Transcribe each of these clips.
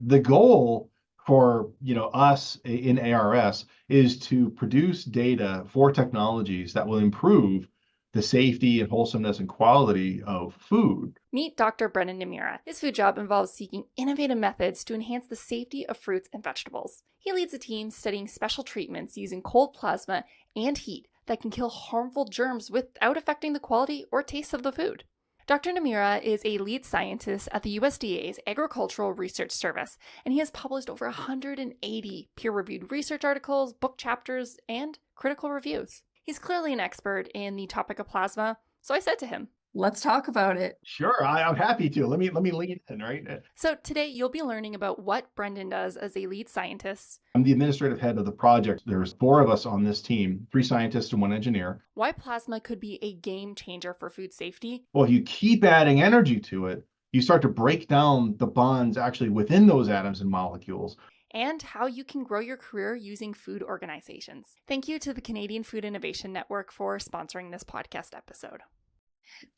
The goal for us in ARS is to produce data for technologies that will improve the safety and wholesomeness and quality of food. Meet Dr. Brendan Niemira. His food job involves seeking innovative methods to enhance the safety of fruits and vegetables. He leads a team studying special treatments using cold plasma and heat that can kill harmful germs without affecting the quality or taste of the food. Dr. Niemira is a lead scientist at the USDA's Agricultural Research Service, and he has published over 180 peer-reviewed research articles, book chapters, and critical reviews. He's clearly an expert in the topic of plasma, so I said to him, let's talk about it. Sure, I'm happy to. Let me lean in, right? So today you'll be learning about what Brendan does as a lead scientist. I'm the administrative head of the project. There's 4 of us on this team, 3 scientists and 1 engineer. Why plasma could be a game changer for food safety. Well, if you keep adding energy to it, you start to break down the bonds actually within those atoms and molecules. And how you can grow your career using food organizations. Thank you to the Canadian Food Innovation Network for sponsoring this podcast episode.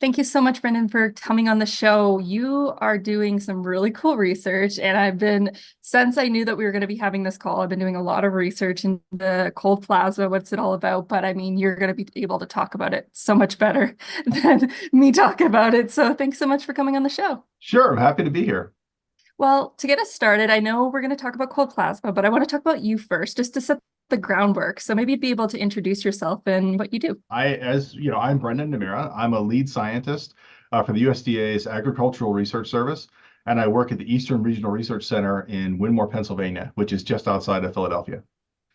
Thank you so much, Brendan, for coming on the show. You are doing some really cool research, and since I knew that we were going to be having this call, I've been doing a lot of research into the cold plasma, what's it all about, but I mean, you're going to be able to talk about it so much better than me talk about it. So thanks so much for coming on the show. Sure, I'm happy to be here. Well, to get us started, I know we're going to talk about cold plasma, but I want to talk about you first, just to set the groundwork. So maybe you'd be able to introduce yourself and what you do. I'm Brendan Niemira. I'm a lead scientist for the USDA's Agricultural Research Service, and I work at the Eastern Regional Research Center in Wyndmoor, Pennsylvania, which is just outside of Philadelphia.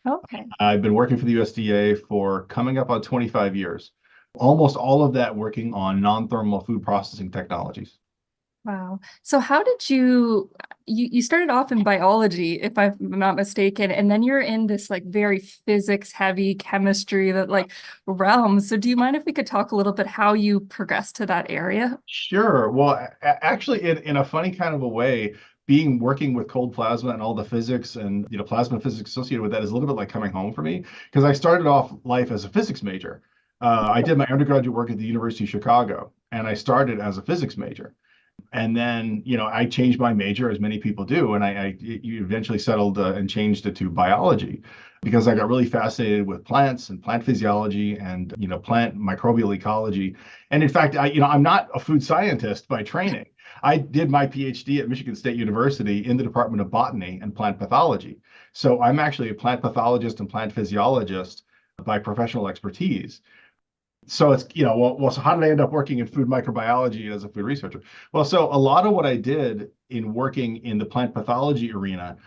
Okay. I've been working for the USDA for coming up on 25 years, almost all of that working on non-thermal food processing technologies. Wow. So how did you started off in biology, if I'm not mistaken, and then you're in this like very physics heavy chemistry realm. So do you mind if we could talk a little bit how you progressed to that area? Sure. Well, actually, in a funny kind of a way, working with cold plasma and all the physics and plasma physics associated with that is a little bit like coming home for me, because I started off life as a physics major. I did my undergraduate work at the University of Chicago, and I started as a physics major. And then, I changed my major, as many people do, and I eventually settled and changed it to biology, because I got really fascinated with plants and plant physiology and, plant microbial ecology. And in fact, I'm not a food scientist by training. I did my PhD at Michigan State University in the Department of Botany and Plant Pathology. So I'm actually a plant pathologist and plant physiologist by professional expertise. So it's, so how did I end up working in food microbiology as a food researcher? Well, so a lot of what I did in working in the plant pathology arena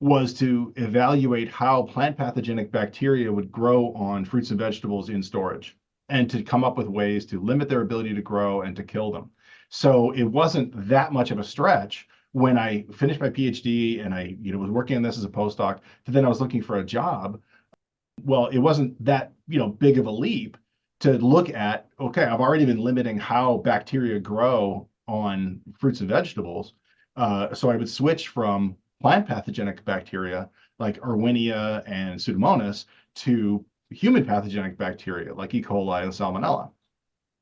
was to evaluate how plant pathogenic bacteria would grow on fruits and vegetables in storage, and to come up with ways to limit their ability to grow and to kill them. So it wasn't that much of a stretch when I finished my PhD and I, was working on this as a postdoc, to then I was looking for a job. Well, it wasn't that, big of a leap to look at, okay, I've already been limiting how bacteria grow on fruits and vegetables. So I would switch from plant pathogenic bacteria like Erwinia and Pseudomonas to human pathogenic bacteria like E. coli and Salmonella.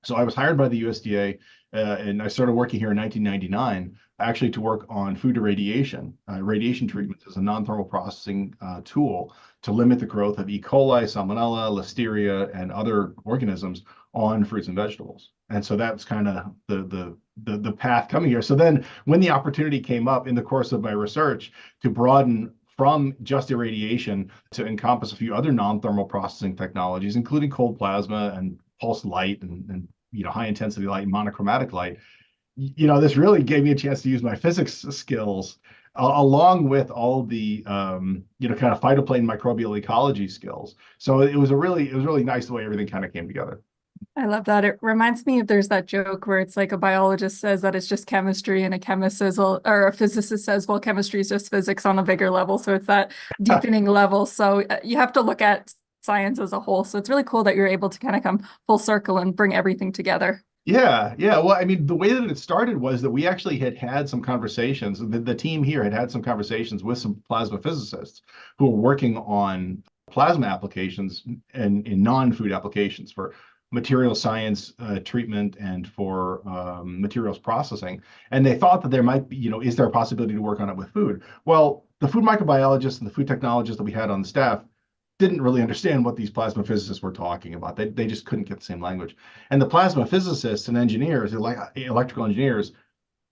So I was hired by the USDA and I started working here in 1999, actually to work on food irradiation. Radiation treatment is a non-thermal processing tool to limit the growth of E. coli, Salmonella, Listeria, and other organisms on fruits and vegetables. And so that's kind of the path coming here. So then when the opportunity came up in the course of my research to broaden from just irradiation to encompass a few other non-thermal processing technologies, including cold plasma and pulsed light and high intensity light and monochromatic light, this really gave me a chance to use my physics skills along with all the kind of phytoplankton microbial ecology skills. So it was really nice the way everything kind of came together. I love that. It reminds me of there's that joke where it's like a biologist says that it's just chemistry and a chemist says, well, or a physicist says, well, chemistry is just physics on a bigger level. So it's that deepening level. So you have to look at science as a whole. So it's really cool that you're able to kind of come full circle and bring everything together. Yeah. Well, I mean, the way that it started was that we actually had some conversations. The team here had some conversations with some plasma physicists who were working on plasma applications and in non-food applications for material science treatment and for materials processing. And they thought that there might be, is there a possibility to work on it with food? Well, the food microbiologists and the food technologists that we had on the staff didn't really understand what these plasma physicists were talking about. They just couldn't get the same language. And the plasma physicists and engineers, like electrical engineers,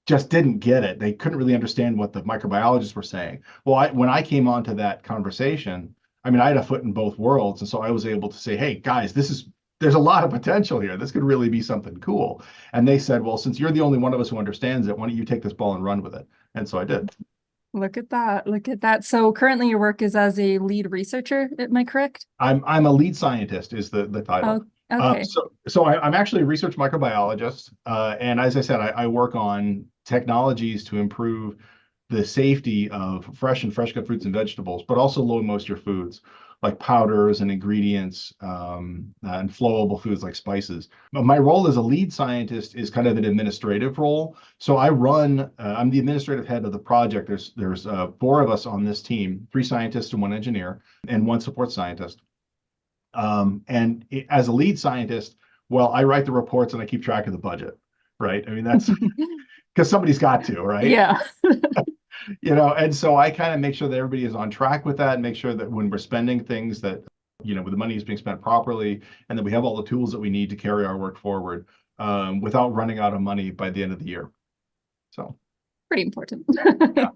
just didn't get it. They couldn't really understand what the microbiologists were saying. Well, when I came onto that conversation, I mean, I had a foot in both worlds. And so I was able to say, hey, guys, there's a lot of potential here. This could really be something cool. And they said, well, since you're the only one of us who understands it, why don't you take this ball and run with it? And so I did. Look at that. Look at that. So currently your work is as a lead researcher, am I correct? I'm a lead scientist is the title. Oh, okay. I'm actually a research microbiologist. And as I said, I work on technologies to improve the safety of fresh cut fruits and vegetables, but also low moisture foods like powders and ingredients and flowable foods like spices. But my role as a lead scientist is kind of an administrative role. So I'm the administrative head of the project. There's 4 of us on this team, 3 scientists and 1 engineer, and 1 support scientist. As a lead scientist, well, I write the reports and I keep track of the budget, right? I mean, that's because somebody's got to, right? Yeah. And so I kind of make sure that everybody is on track with that and make sure that when we're spending things that, with the money is being spent properly and that we have all the tools that we need to carry our work forward without running out of money by the end of the year. So. Pretty important. Yeah.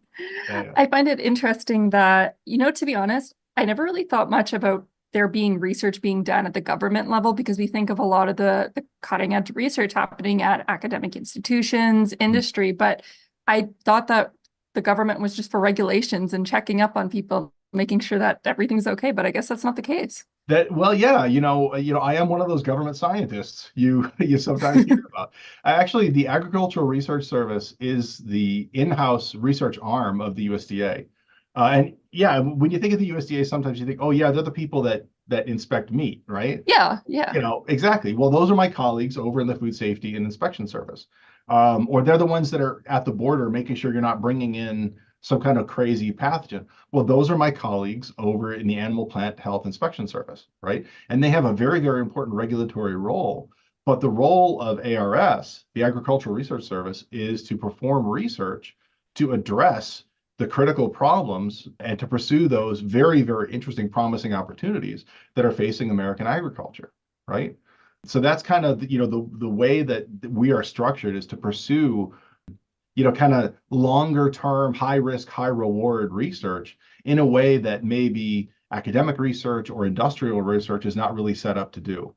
Yeah. I find it interesting that, to be honest, I never really thought much about there being research being done at the government level because we think of a lot of the cutting edge research happening at academic institutions, industry, but I thought that the government was just for regulations and checking up on people, making sure that everything's okay. But I guess that's not the case. Well, yeah, I am one of those government scientists you sometimes hear about. Actually, the Agricultural Research Service is the in-house research arm of the USDA. And yeah, when you think of the USDA, sometimes you think, oh yeah, they're the people that inspect meat, right? Yeah. Exactly. Well, those are my colleagues over in the Food Safety and Inspection Service. Or they're the ones that are at the border making sure you're not bringing in some kind of crazy pathogen. Well, those are my colleagues over in the Animal Plant Health Inspection Service, right? And they have a very, very important regulatory role. But the role of ARS, the Agricultural Research Service, is to perform research to address the critical problems and to pursue those very, very interesting, promising opportunities that are facing American agriculture, right? So that's kind of, the way that we are structured is to pursue, kind of longer term, high risk, high reward research in a way that maybe academic research or industrial research is not really set up to do.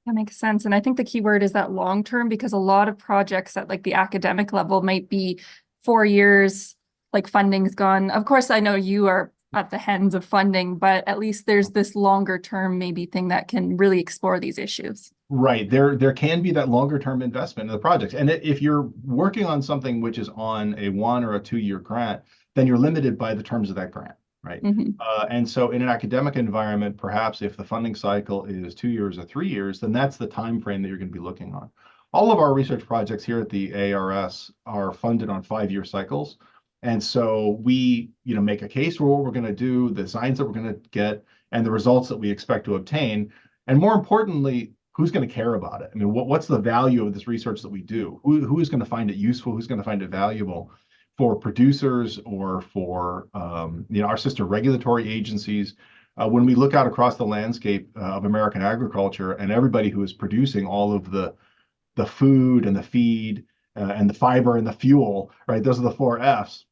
That makes sense. And I think the key word is that long term, because a lot of projects at like the academic level might be 4 years, like funding's gone. Of course, I know you are at the hands of funding, but at least there's this longer term maybe thing that can really explore these issues. Right. There can be that longer term investment in the projects. And if you're working on something which is on a 1 or a 2-year grant, then you're limited by the terms of that grant, right? And so in an academic environment, perhaps if the funding cycle is 2 years or 3 years, then that's the time frame that you're going to be looking on. All of our research projects here at the ARS are funded on 5-year cycles. And so we, make a case for what we're going to do, the designs that we're going to get, and the results that we expect to obtain. And more importantly, who's going to care about it? I mean, what's the value of this research that we do? Who is going to find it useful? Who's going to find it valuable for producers or for, our sister regulatory agencies? When we look out across the landscape of American agriculture and everybody who is producing all of the food and the feed and the fiber and the fuel, right? Those are the 4 Fs.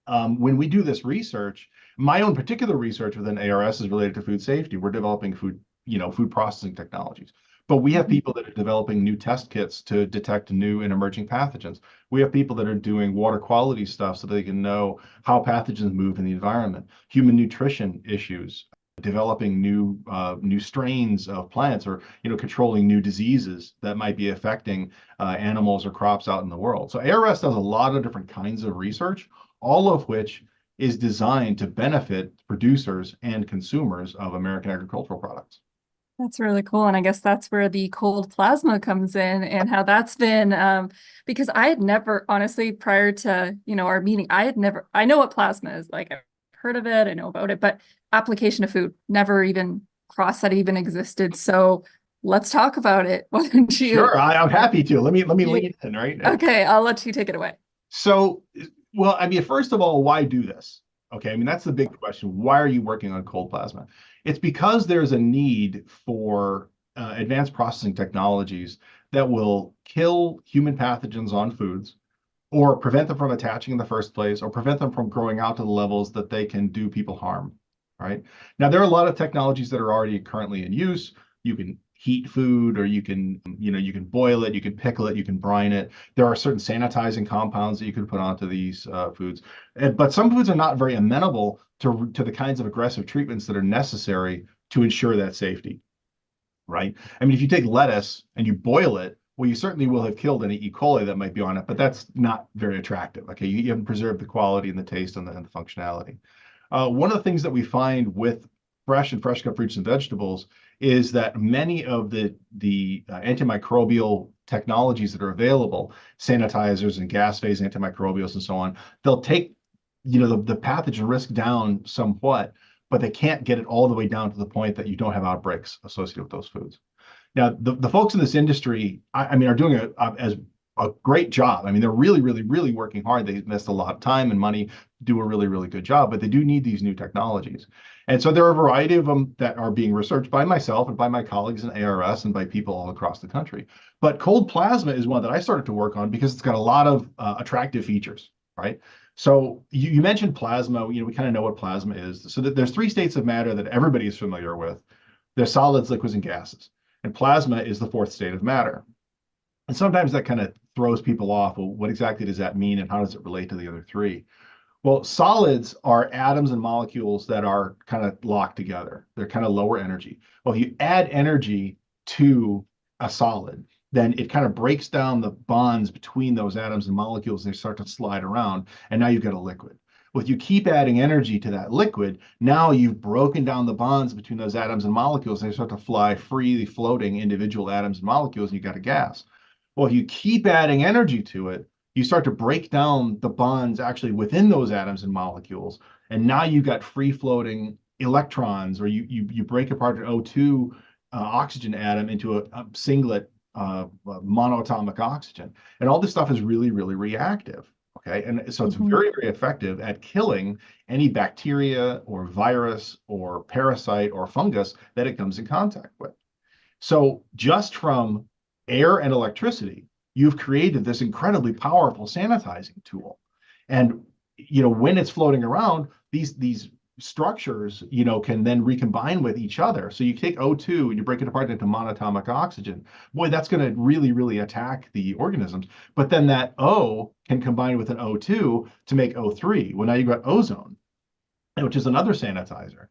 When we do this research, my own particular research within ARS is related to food safety. We're developing food processing technologies. But we have people that are developing new test kits to detect new and emerging pathogens. We have people that are doing water quality stuff so they can know how pathogens move in the environment, human nutrition issues, developing new strains of plants or controlling new diseases that might be affecting animals or crops out in the world. So ARS does a lot of different kinds of research, all of which is designed to benefit producers and consumers of American agricultural products. That's really cool. And I guess that's where the cold plasma comes in and how that's been, because I had never, honestly, prior to, our meeting, I know what plasma is. Like I've heard of it, I know about it, but application of food, never even crossed that even existed. So let's talk about it. Why don't you? Sure, I'm happy to. Let me you lead in, right? okay, I'll let you take it away. So, well, I mean, first of all, why do this? Okay, I mean, that's the big question. Why are you working on cold plasma? It's because there's a need for advanced processing technologies that will kill human pathogens on foods or prevent them from attaching in the first place or prevent them from growing out to the levels that they can do people harm, right? Now, there are a lot of technologies that are already currently in use. You can heat food, or you can, you can boil it, you can pickle it, you can brine it. There are certain sanitizing compounds that you can put onto these foods. But some foods are not very amenable to the kinds of aggressive treatments that are necessary to ensure that safety, right? I mean, if you take lettuce and you boil it, well, you certainly will have killed any E. coli that might be on it, but that's not very attractive. Okay, you haven't preserved the quality and the taste and the functionality. One of the things that we find with fresh and fresh cut fruits and vegetables is that many of the antimicrobial technologies that are available, sanitizers and gas phase antimicrobials and so on, they'll take the pathogen risk down somewhat, but they can't get it all the way down to the point that you don't have outbreaks associated with those foods. Now, the folks in this industry, I mean, are doing a great job. I mean, they're really, really, really working hard. They invest a lot of time and money, do a really, really good job, but they do need these new technologies. And so there are a variety of them that are being researched by myself and by my colleagues in ARS and by people all across the country. But cold plasma is one that I started to work on because it's got a lot of attractive features, right? So you mentioned plasma. We kind of know what plasma is. So there's three states of matter that everybody is familiar with. There's solids, liquids, and gases. And plasma is the fourth state of matter. And sometimes that kind of throws people off. Well, what exactly does that mean, and how does it relate to the other three? Well, solids are atoms and molecules that are kind of locked together. They're kind of lower energy. Well, if you add energy to a solid, then it kind of breaks down the bonds between those atoms and molecules. They start to slide around, and now you've got a liquid. Well, if you keep adding energy to that liquid, now you've broken down the bonds between those atoms and molecules, and they start to fly freely floating individual atoms and molecules, and you've got a gas. Well, if you keep adding energy to it, you start to break down the bonds actually within those atoms and molecules. And now you've got free floating electrons, or you break apart an O2 oxygen atom into a singlet monatomic oxygen. And all this stuff is really, really reactive. Okay. And so it's very, very effective at killing any bacteria or virus or parasite or fungus that it comes in contact with. So just from air and electricity, you've created this incredibly powerful sanitizing tool. And when it's floating around, these structures can then recombine with each other. So you take O2 and you break it apart into monatomic oxygen. Boy, that's going to really, really attack the organisms. But then that O can combine with an O2 to make O3. Well, now you've got ozone, which is another sanitizer.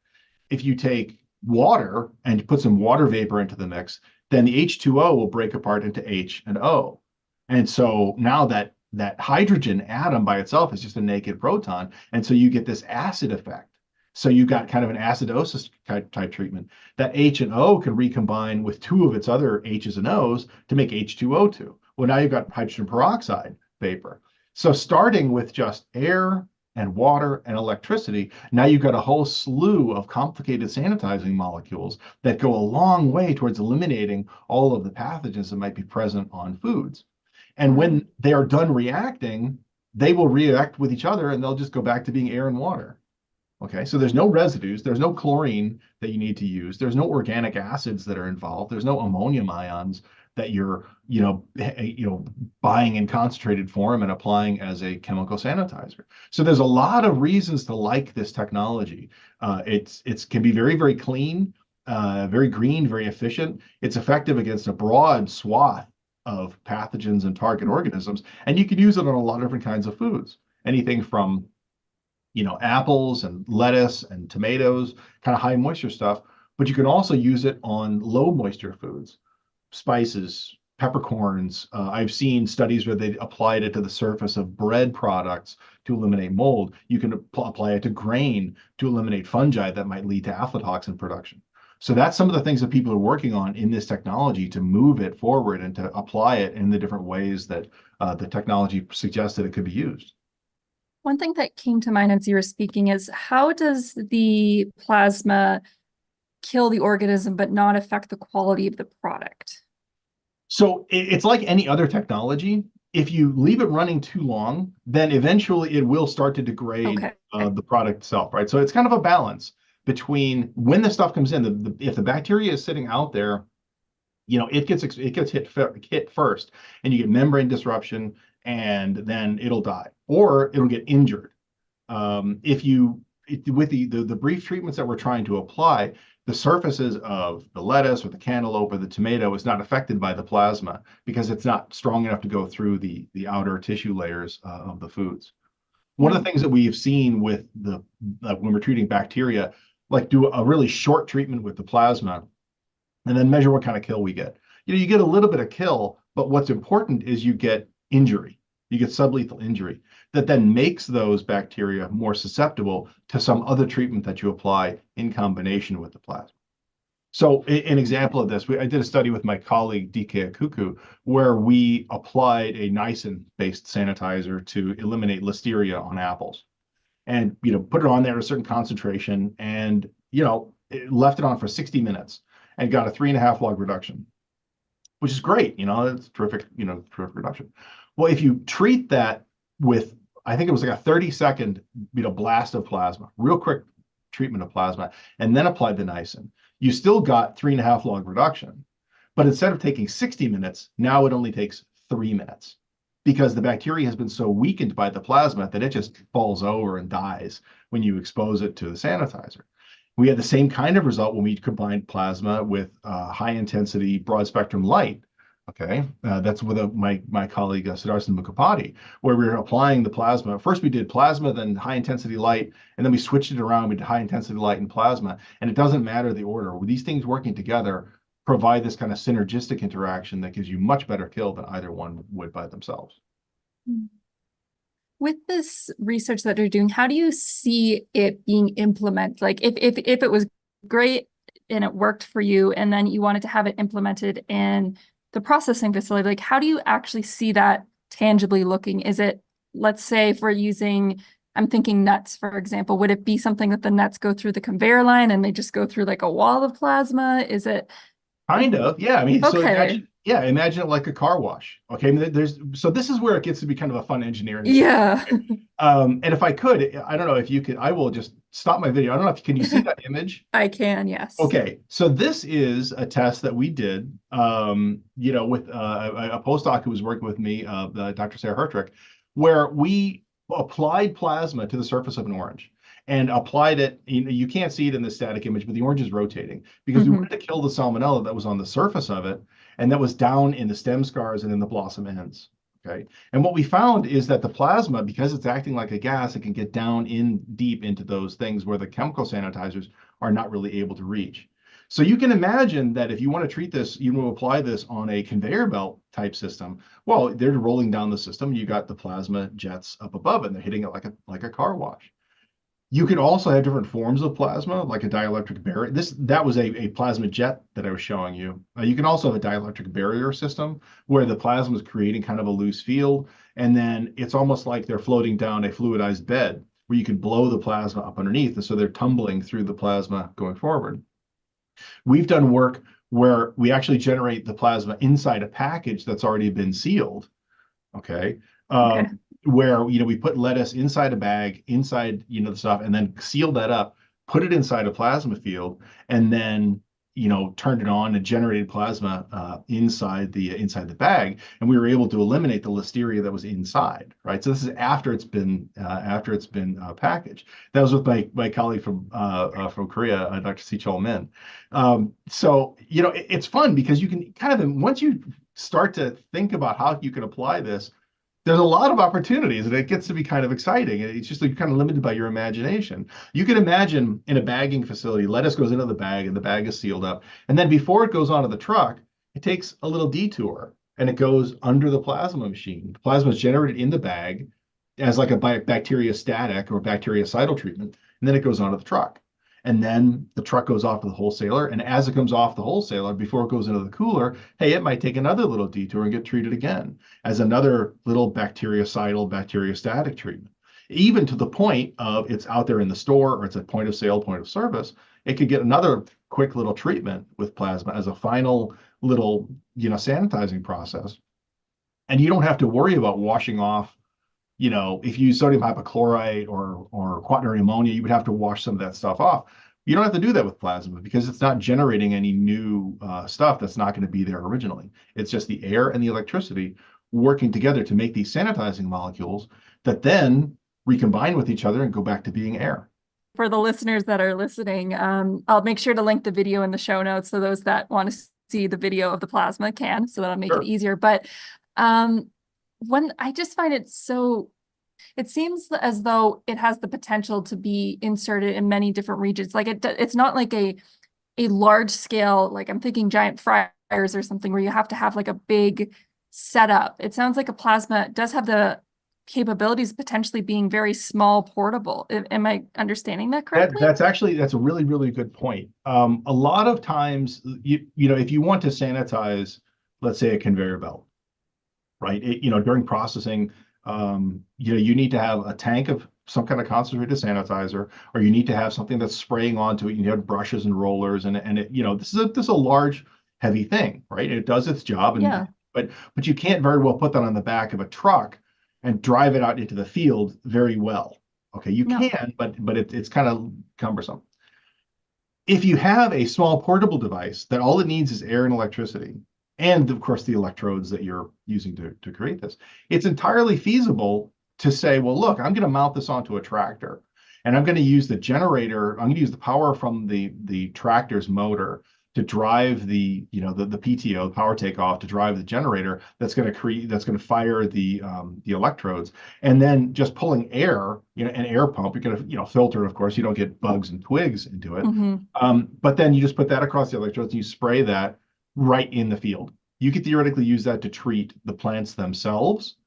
If you take water and put some water vapor into the mix, then the H2O will break apart into H and O. And so now that hydrogen atom by itself is just a naked proton. And so you get this acid effect. So you've got kind of an acidosis type treatment. That H and O can recombine with two of its other H's and O's to make H2O2. Well, now you've got hydrogen peroxide vapor. So starting with just air and water and electricity, now you've got a whole slew of complicated sanitizing molecules that go a long way towards eliminating all of the pathogens that might be present on foods. And when they are done reacting, they will react with each other and they'll just go back to being air and water. Okay, so there's no residues, there's no chlorine that you need to use, there's no organic acids that are involved, there's no ammonium ions that you're buying in concentrated form and applying as a chemical sanitizer. So there's a lot of reasons to like this technology. It can be very, very clean, very green, very efficient. It's effective against a broad swath of pathogens and target organisms, and you can use it on a lot of different kinds of foods. Anything from apples and lettuce and tomatoes, kind of high moisture stuff, but you can also use it on low moisture foods, spices, peppercorns. I've seen studies where they applied it to the surface of bread products to eliminate mold. You can apply it to grain to eliminate fungi that might lead to aflatoxin production. So that's some of the things that people are working on in this technology to move it forward and to apply it in the different ways that the technology suggested it could be used. One thing that came to mind as you were speaking is, how does the plasma kill the organism but not affect the quality of the product? So it's like any other technology. If you leave it running too long, then eventually it will start to degrade Okay. the product itself, right? So it's kind of a balance between when the stuff comes in. If the bacteria is sitting out there, it gets hit first, and you get membrane disruption, and then it'll die or it'll get injured. With the brief treatments that we're trying to apply, the surfaces of the lettuce or the cantaloupe or the tomato is not affected by the plasma because it's not strong enough to go through the outer tissue layers of the foods. One of the things that we've seen with when we're treating bacteria, like do a really short treatment with the plasma and then measure what kind of kill we get. You get a little bit of kill, but what's important is you get injury. You get sublethal injury that then makes those bacteria more susceptible to some other treatment that you apply in combination with the plasma. So an example of this, I did a study with my colleague DK Akuku where we applied a niacin-based sanitizer to eliminate listeria on apples, and put it on there at a certain concentration, and left it on for 60 minutes and got a 3.5 log reduction, which is great. It's terrific. Terrific reduction. Well, if you treat that with, I think it was like a 30-second blast of plasma, real quick treatment of plasma, and then applied the niacin, you still got 3.5 log reduction. But instead of taking 60 minutes, now it only takes 3 minutes because the bacteria has been so weakened by the plasma that it just falls over and dies when you expose it to the sanitizer. We had the same kind of result when we combined plasma with high intensity broad spectrum light. Okay, that's with my colleague Siddharthan Mukhopadhyay, where we were applying the plasma. First we did plasma, then high intensity light, and then we switched it around. We did high intensity light and plasma, and it doesn't matter the order. These things working together provide this kind of synergistic interaction that gives you much better kill than either one would by themselves. With this research that you're doing, how do you see it being implemented? Like if it was great and it worked for you, and then you wanted to have it implemented in the processing facility, like how do you actually see that tangibly looking? Is it, let's say if we're using, I'm thinking nuts, for example, would it be something that the nuts go through the conveyor line and they just go through like a wall of plasma? Is it? Kind of, yeah. I mean, so Okay. imagine it like a car wash. Okay, I mean, so this is where it gets to be kind of a fun engineering. Yeah. And if I could, I don't know if you could, I will just stop my video. I don't know if can you see that image? I can, yes. Okay, so this is a test that we did, with a postdoc who was working with me, Dr. Sarah Hertrick, where we applied plasma to the surface of an orange and applied it. You can't see it in the static image, but the orange is rotating because we wanted to kill the salmonella that was on the surface of it and that was down in the stem scars and in the blossom ends. Okay. And what we found is that the plasma, because it's acting like a gas, it can get down in deep into those things where the chemical sanitizers are not really able to reach. So you can imagine that if you want to treat this, you want to apply this on a conveyor belt type system. Well, they're rolling down the system. You got the plasma jets up above, and they're hitting it like a car wash. You could also have different forms of plasma, like a dielectric barrier. That was a plasma jet that I was showing you. You can also have a dielectric barrier system where the plasma is creating kind of a loose field, and then it's almost like they're floating down a fluidized bed where you could blow the plasma up underneath, and so they're tumbling through the plasma going forward. We've done work where we actually generate the plasma inside a package that's already been sealed. Okay. Where we put lettuce inside a bag, inside the stuff, and then seal that up, put it inside a plasma field, and then turned it on and generated plasma inside the bag, and we were able to eliminate the listeria that was inside. Right. So this is after it's been packaged. That was with my colleague from Korea, Dr. Sichol Min. So it's fun because you can kind of, once you start to think about how you can apply this, there's a lot of opportunities, and it gets to be kind of exciting. It's just like kind of limited by your imagination. You can imagine in a bagging facility, lettuce goes into the bag and the bag is sealed up. And then before it goes onto the truck, it takes a little detour and it goes under the plasma machine. The plasma is generated in the bag as like a bacteriostatic or bactericidal treatment, and then it goes onto the truck. And then the truck goes off to the wholesaler. And as it comes off the wholesaler, before it goes into the cooler, hey, it might take another little detour and get treated again as another little bacteriocidal, bacteriostatic treatment. even to the point of it's out there in the store or it's at point of sale, point of service. It could get another quick little treatment with plasma as a final little, sanitizing process. And you don't have to worry about washing off, if you use sodium hypochlorite or quaternary ammonia, you would have to wash some of that stuff off. You don't have to do that with plasma because it's not generating any new stuff that's not going to be there originally. It's just the air and the electricity working together to make these sanitizing molecules that then recombine with each other and go back to being air. For the listeners that are listening, I'll make sure to link the video in the show notes so those that want to see the video of the plasma can, so that'll make it easier. But when I just find it so, it seems as though it has the potential to be inserted in many different regions. Like it's not like a large scale, like I'm thinking giant fryers or something where you have to have like a big setup. It sounds like a plasma does have the capabilities potentially being very small, portable. Am I understanding that correctly? That's a really, really good point. A lot of times, if you want to sanitize, let's say a conveyor belt, right? During processing, you need to have a tank of some kind of concentrated sanitizer, or you need to have something that's spraying onto it. You have brushes and rollers, and this is a large, heavy thing, right? It does its job, but you can't very well put that on the back of a truck and drive it out into the field very well. Okay, you can, but it's kind of cumbersome. If you have a small portable device that all it needs is air and electricity, and of course the electrodes that you're using to create this, it's entirely feasible to say, well, look, I'm going to mount this onto a tractor, and I'm going to use the generator. I'm going to use the power from the tractor's motor to drive the PTO, power takeoff, to drive the generator that's going to fire the electrodes, and then just pulling air, an air pump. You're going to filter, of course, you don't get bugs and twigs into it. But then you just put that across the electrodes and you spray that right in the field. You could theoretically use that to treat the plants themselves,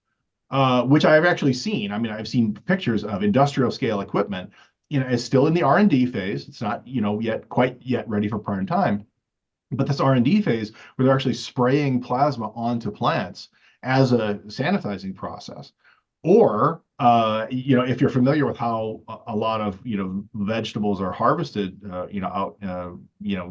which I've actually seen. I mean, I've seen pictures of industrial scale equipment. It's still in the R&D phase. It's not quite yet ready for prime time. But this R&D phase where they're actually spraying plasma onto plants as a sanitizing process. Or, if you're familiar with how a lot of, vegetables are harvested, out,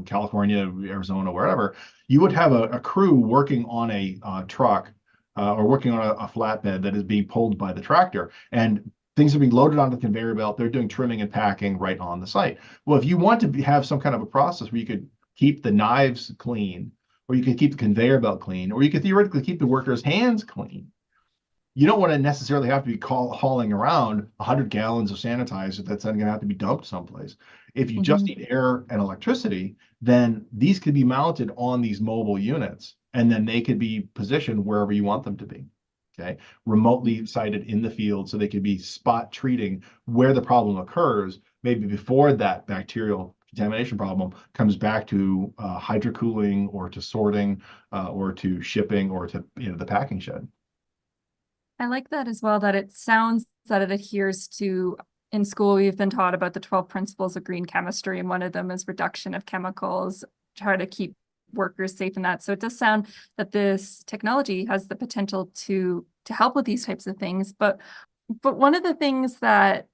California, Arizona, wherever, you would have a crew working on a truck or working on a flatbed that is being pulled by the tractor. And things are being loaded onto the conveyor belt. They're doing trimming and packing right on the site. Well, if you want to have some kind of a process where you could keep the knives clean, or you could keep the conveyor belt clean, or you could theoretically keep the workers' hands clean, you don't want to necessarily have to be hauling around 100 gallons of sanitizer that's then going to have to be dumped someplace. If you just need air and electricity, then these could be mounted on these mobile units, and then they could be positioned wherever you want them to be. Okay, remotely sited in the field, so they could be spot treating where the problem occurs, maybe before that bacterial contamination problem comes back to hydrocooling, or to sorting, or to shipping, or to the packing shed. I like that as well, that it sounds that it adheres to, in school, we've been taught about the 12 principles of green chemistry, and one of them is reduction of chemicals, try to keep workers safe in that. So it does sound that this technology has the potential to help with these types of things. But one of the things that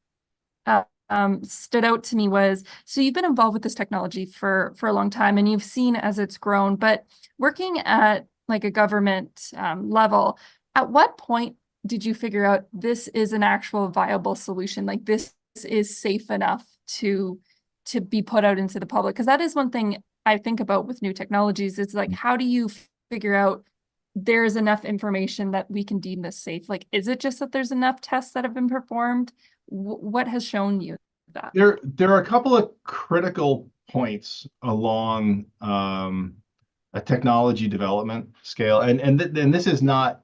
stood out to me was, so you've been involved with this technology for a long time, and you've seen as it's grown, but working at like a government level, at what point did you figure out this is an actual viable solution? Like this is safe enough to be put out into the public? Because that is one thing I think about with new technologies. It's like, how do you figure out there's enough information that we can deem this safe? Like, is it just that there's enough tests that have been performed? What has shown you that? There are a couple of critical points along a technology development scale, and this is not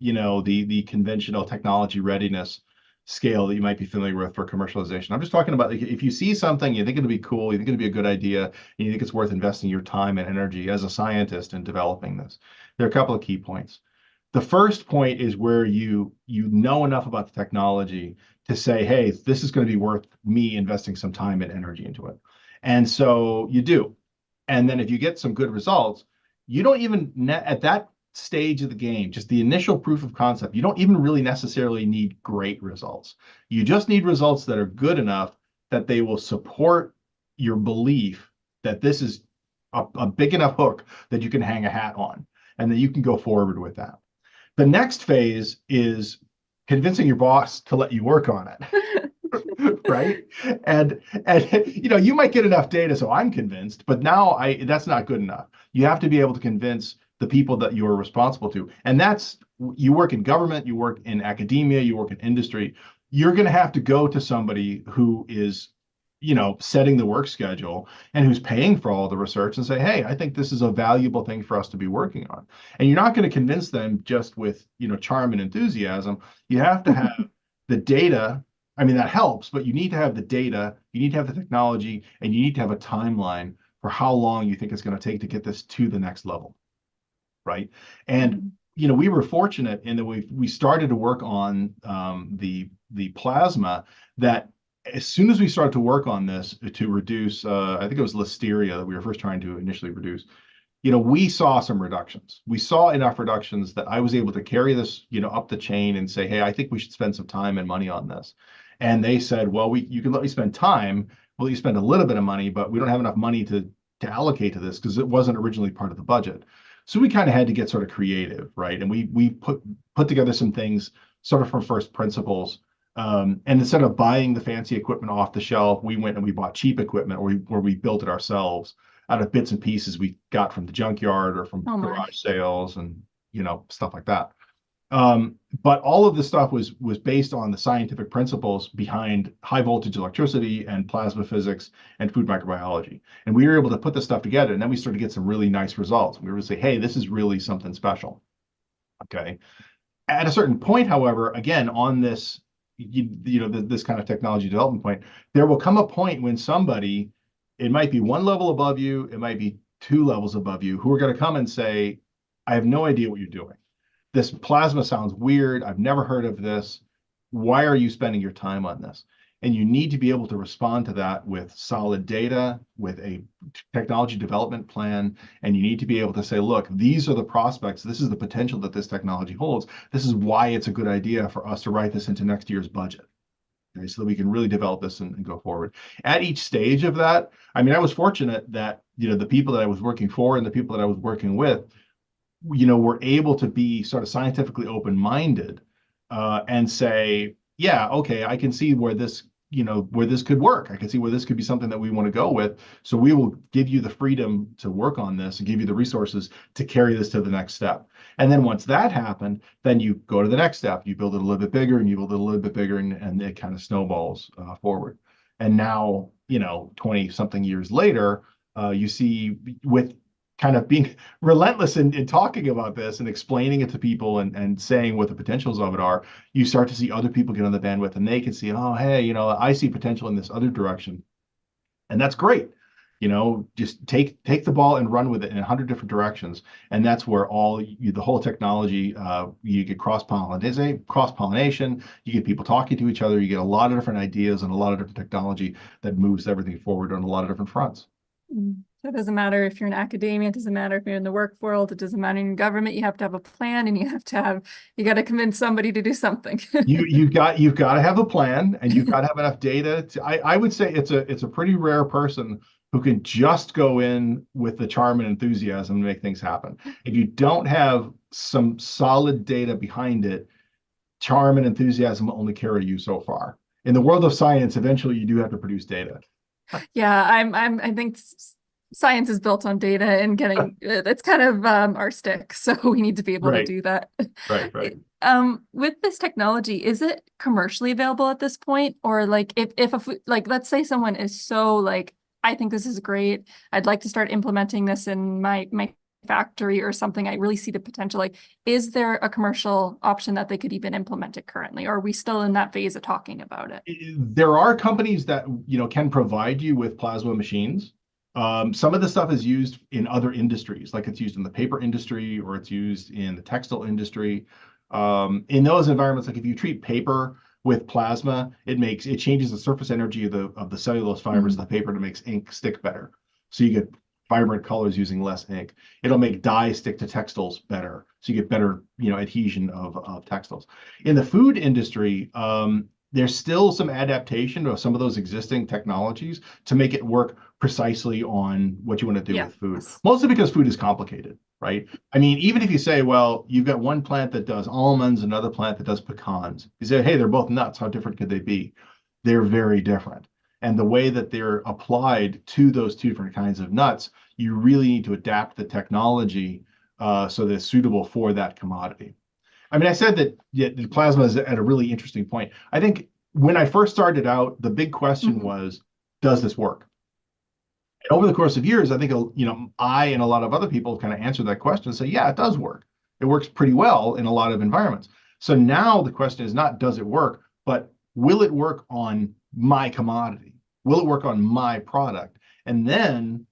the conventional technology readiness scale that you might be familiar with for commercialization. I'm just talking about, like, if you see something, you think it'll be cool, you think it'll be a good idea, and you think it's worth investing your time and energy as a scientist in developing this. There are a couple of key points. The first point is where you know enough about the technology to say, hey, this is going to be worth me investing some time and energy into it. And so you do. And then if you get some good results, you don't even at that stage of the game, just the initial proof of concept, you don't even really necessarily need great results. You just need results that are good enough that they will support your belief that this is a big enough hook that you can hang a hat on and that you can go forward with that. The next phase is convincing your boss to let you work on it. Right? And you might get enough data, so I'm convinced, but now that's not good enough. You have to be able to convince the people that you're responsible to. And that's, you work in government, you work in academia, you work in industry. You're going to have to go to somebody who is, setting the work schedule and who's paying for all the research and say, hey, I think this is a valuable thing for us to be working on. And you're not going to convince them just with, charm and enthusiasm. You have to have the data. I mean, that helps, but you need to have the data, you need to have the technology, and you need to have a timeline for how long you think it's going to take to get this to the next level, right? And we were fortunate in that we started to work on the plasma that as soon as we started to work on this to reduce, I think it was listeria that we were first trying to initially reduce. We saw some reductions. We saw enough reductions that I was able to carry this, up the chain and say, hey, I think we should spend some time and money on this. And they said, well, you can let me spend time. We'll let you spend a little bit of money, but we don't have enough money to allocate to this because it wasn't originally part of the budget. So we kind of had to get sort of creative, right? And we put together some things sort of from first principles. And instead of buying the fancy equipment off the shelf, we went and we bought cheap equipment where we built it ourselves out of bits and pieces we got from the junkyard or from garage sales and stuff like that. But all of this stuff was based on the scientific principles behind high voltage electricity and plasma physics and food microbiology. And we were able to put this stuff together, and then we started to get some really nice results. We were able to say, hey, this is really something special. Okay. At a certain point, however, again, on this, this kind of technology development point, there will come a point when somebody, it might be one level above you, it might be two levels above you, who are going to come and say, I have no idea what you're doing. This plasma sounds weird. I've never heard of this. Why are you spending your time on this? And you need to be able to respond to that with solid data, with a technology development plan. And you need to be able to say, look, these are the prospects. This is the potential that this technology holds. This is why it's a good idea for us to write this into next year's budget. Okay, so that we can really develop this and go forward. At each stage of that, I mean, I was fortunate that, the people that I was working for and the people that I was working with, were able to be sort of scientifically open-minded and say, yeah, okay, I can see where this, where this could work. I can see where this could be something that we want to go with. So we will give you the freedom to work on this and give you the resources to carry this to the next step. And then once that happened, then you go to the next step. You build it a little bit bigger and you build it a little bit bigger and it kind of snowballs forward. And now, 20 something years later, you see with kind of being relentless in talking about this and explaining it to people and saying what the potentials of it are, you start to see other people get on the bandwidth and they can see, oh, hey, I see potential in this other direction. And that's great. Just take the ball and run with it in 100 different directions. And that's where the whole technology, you get cross-pollination, you get people talking to each other, you get a lot of different ideas and a lot of different technology that moves everything forward on a lot of different fronts. So it doesn't matter if you're in academia, it doesn't matter if you're in the work world, it doesn't matter in government, you have to have a plan and you got to convince somebody to do something. You've got to have a plan and you've got to have enough data. I would say it's a pretty rare person who can just go in with the charm and enthusiasm and make things happen. If you don't have some solid data behind it, charm and enthusiasm will only carry you so far. In the world of science, eventually you do have to produce data. Yeah, I think science is built on data and getting it's kind of our stick, so we need to be able to do that. Right. With this technology, is it commercially available at this point, or like if let's say someone is so like, I think this is great, I'd like to start implementing this in my factory or something, I really see the potential, like, is there a commercial option that they could even implement it currently, or are we still in that phase of talking about it? There are companies that can provide you with plasma machines. Some of the stuff is used in other industries, like it's used in the paper industry or it's used in the textile industry. In those environments, like if you treat paper with plasma, it changes the surface energy of the cellulose fibers of the paper to make ink stick better. So you get vibrant colors using less ink. It'll make dye stick to textiles better, so you get better, adhesion of textiles. In the food industry, there's still some adaptation of some of those existing technologies to make it work precisely on what you want to do with food. Mostly because food is complicated, right? I mean, even if you say, well, you've got one plant that does almonds, another plant that does pecans. You say, hey, they're both nuts. How different could they be? They're very different. And the way that they're applied to those two different kinds of nuts, you really need to adapt the technology so that it's suitable for that commodity. I mean, I said that the plasma is at a really interesting point. I think when I first started out, the big question was, does this work? And over the course of years, I think, I and a lot of other people kind of answered that question and say, yeah, it does work. It works pretty well in a lot of environments. So now the question is not, does it work, but will it work on my commodity? Will it work on my product? And then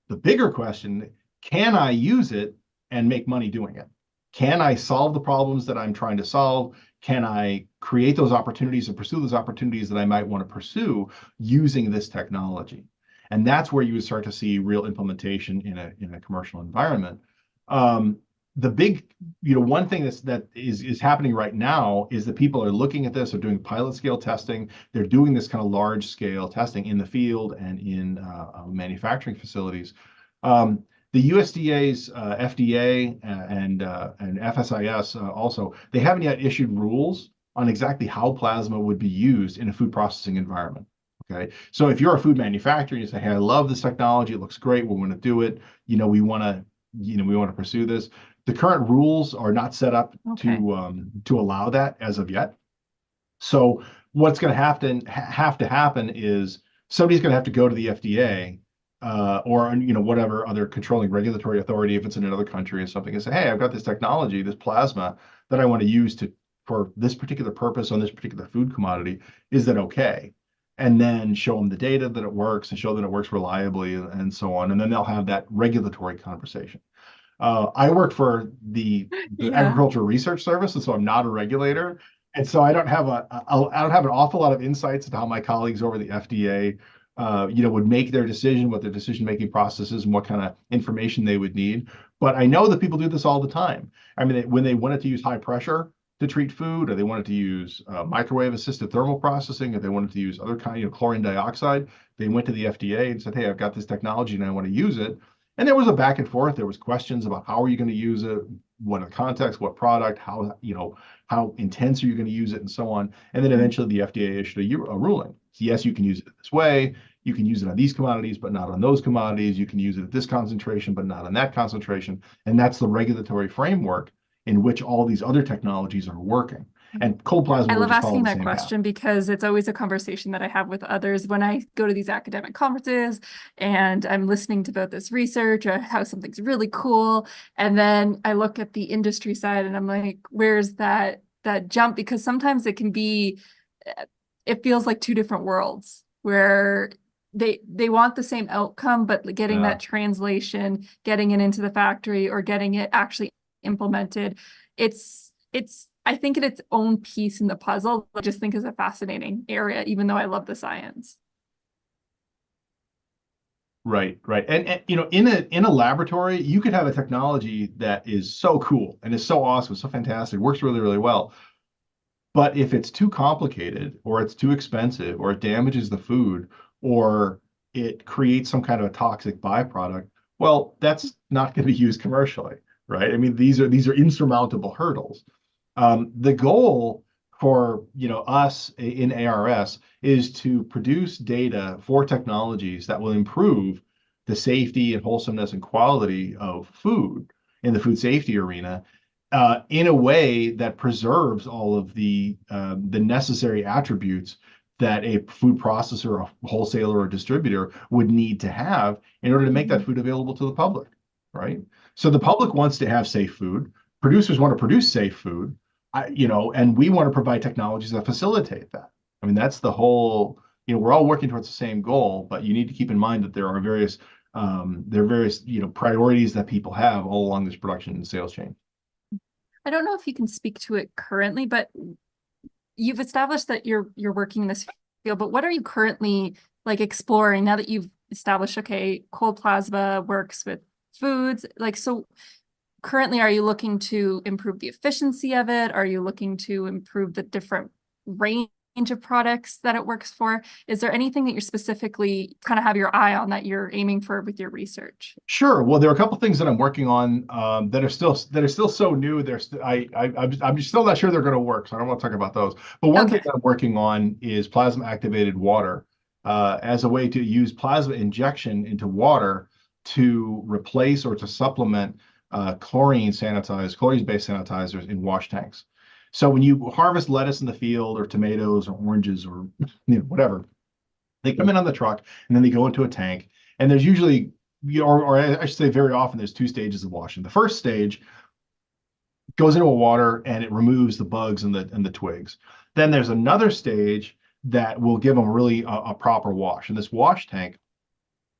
the bigger question, can I use it and make money doing it? Can I solve the problems that I'm trying to solve? Can I create those opportunities and pursue those opportunities that I might want to pursue using this technology? And that's where you would start to see real implementation in a commercial environment. The big, one thing that is happening right now is that people are looking at this, are doing pilot scale testing. They're doing this kind of large scale testing in the field and in manufacturing facilities. The USDA's FDA and FSIS also, they haven't yet issued rules on exactly how plasma would be used in a food processing environment. Okay, so if you're a food manufacturer, you say, "Hey, I love this technology. It looks great. We want to do it. We want to pursue this." The current rules are not set up to allow that as of yet. So what's going to have to happen is somebody's going to have to go to the FDA or whatever other controlling regulatory authority, if it's in another country or something, and say, "Hey, I've got this technology, this plasma that I want to use for this particular purpose on this particular food commodity. Is that okay?" And then show them the data that it works and show that it works reliably and so on. And then they'll have that regulatory conversation. I work for the Agricultural Research Service, and so I'm not a regulator. And so I don't have an awful lot of insights into how my colleagues over the FDA would make their decision, what their decision-making process is, and what kind of information they would need. But I know that people do this all the time. I mean, when they wanted to use high pressure to treat food, or they wanted to use microwave-assisted thermal processing, or they wanted to use other kind of chlorine dioxide, they went to the FDA and said, "Hey, I've got this technology and I want to use it." And there was a back and forth. There was questions about how are you going to use it, what are the context, what product, how intense are you going to use it, and so on. And then eventually the FDA issued a ruling. So yes, you can use it this way. You can use it on these commodities, but not on those commodities. You can use it at this concentration, but not on that concentration. And that's the regulatory framework in which all these other technologies are working. And cold plasma I will love just follow asking the that same question path. because it's always a conversation that I have with others when I go to these academic conferences and I'm listening to about this research or how something's really cool. And then I look at the industry side and I'm like, where's that jump? Because sometimes it feels like two different worlds where they want the same outcome, but getting that translation, getting it into the factory or getting it actually implemented, it's I think in its own piece in the puzzle. I just think is a fascinating area, even though I love the science. Right. And in a laboratory, you could have a technology that is so cool and is so awesome, so fantastic, works really, really well. But if it's too complicated, or it's too expensive, or it damages the food, or it creates some kind of a toxic byproduct, well, that's not going to be used commercially, right? I mean, these are insurmountable hurdles. The goal for us in ARS is to produce data for technologies that will improve the safety and wholesomeness and quality of food in the food safety arena in a way that preserves all of the necessary attributes that a food processor, a wholesaler, or distributor would need to have in order to make that food available to the public, right? So the public wants to have safe food. Producers want to produce safe food. And we want to provide technologies that facilitate that. I mean, that's the whole, we're all working towards the same goal, but you need to keep in mind that there are various priorities that people have all along this production and sales chain. I don't know if you can speak to it currently, but you've established that you're working in this field, but what are you currently like exploring now that you've established, okay, cold plasma works with foods. Like, so currently, are you looking to improve the efficiency of it? Are you looking to improve the different range of products that it works for? Is there anything that you're specifically kind of have your eye on that you're aiming for with your research? Sure. Well, there are a couple things that I'm working on that are still so new. I'm just still not sure they're going to work, so I don't want to talk about those. But one thing Okay. that I'm working on is plasma activated water as a way to use plasma injection into water to replace or to supplement chlorine-based sanitizers in wash tanks. So when you harvest lettuce in the field or tomatoes or oranges or whatever, they come in on the truck and then they go into a tank. And there's usually, or I should say very often, there's two stages of washing. The first stage goes into a water and it removes the bugs and the twigs. Then there's another stage that will give them really a proper wash. And this wash tank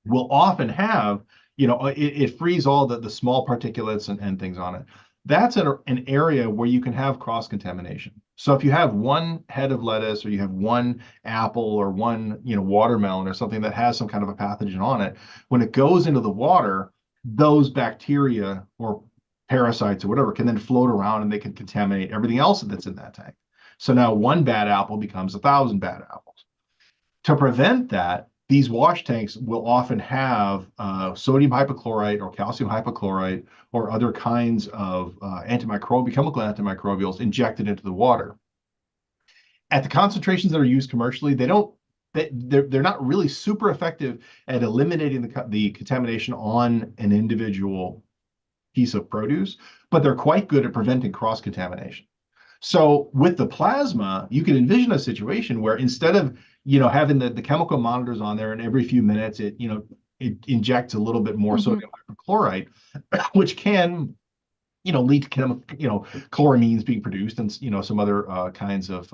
will often have, it frees all the small particulates and things on it. That's an area where you can have cross-contamination. So if you have one head of lettuce or you have one apple or one, watermelon or something that has some kind of a pathogen on it, when it goes into the water, those bacteria or parasites or whatever can then float around and they can contaminate everything else that's in that tank. So now one bad apple becomes 1,000 bad apples. To prevent that, these wash tanks will often have sodium hypochlorite or calcium hypochlorite or other kinds of chemical antimicrobials injected into the water. At the concentrations that are used commercially, they're not really super effective at eliminating the contamination on an individual piece of produce, but they're quite good at preventing cross-contamination. So with the plasma, you can envision a situation where instead of having the chemical monitors on there and every few minutes it injects a little bit more sodium hypochlorite, which can lead to chloramines being produced and some other kinds of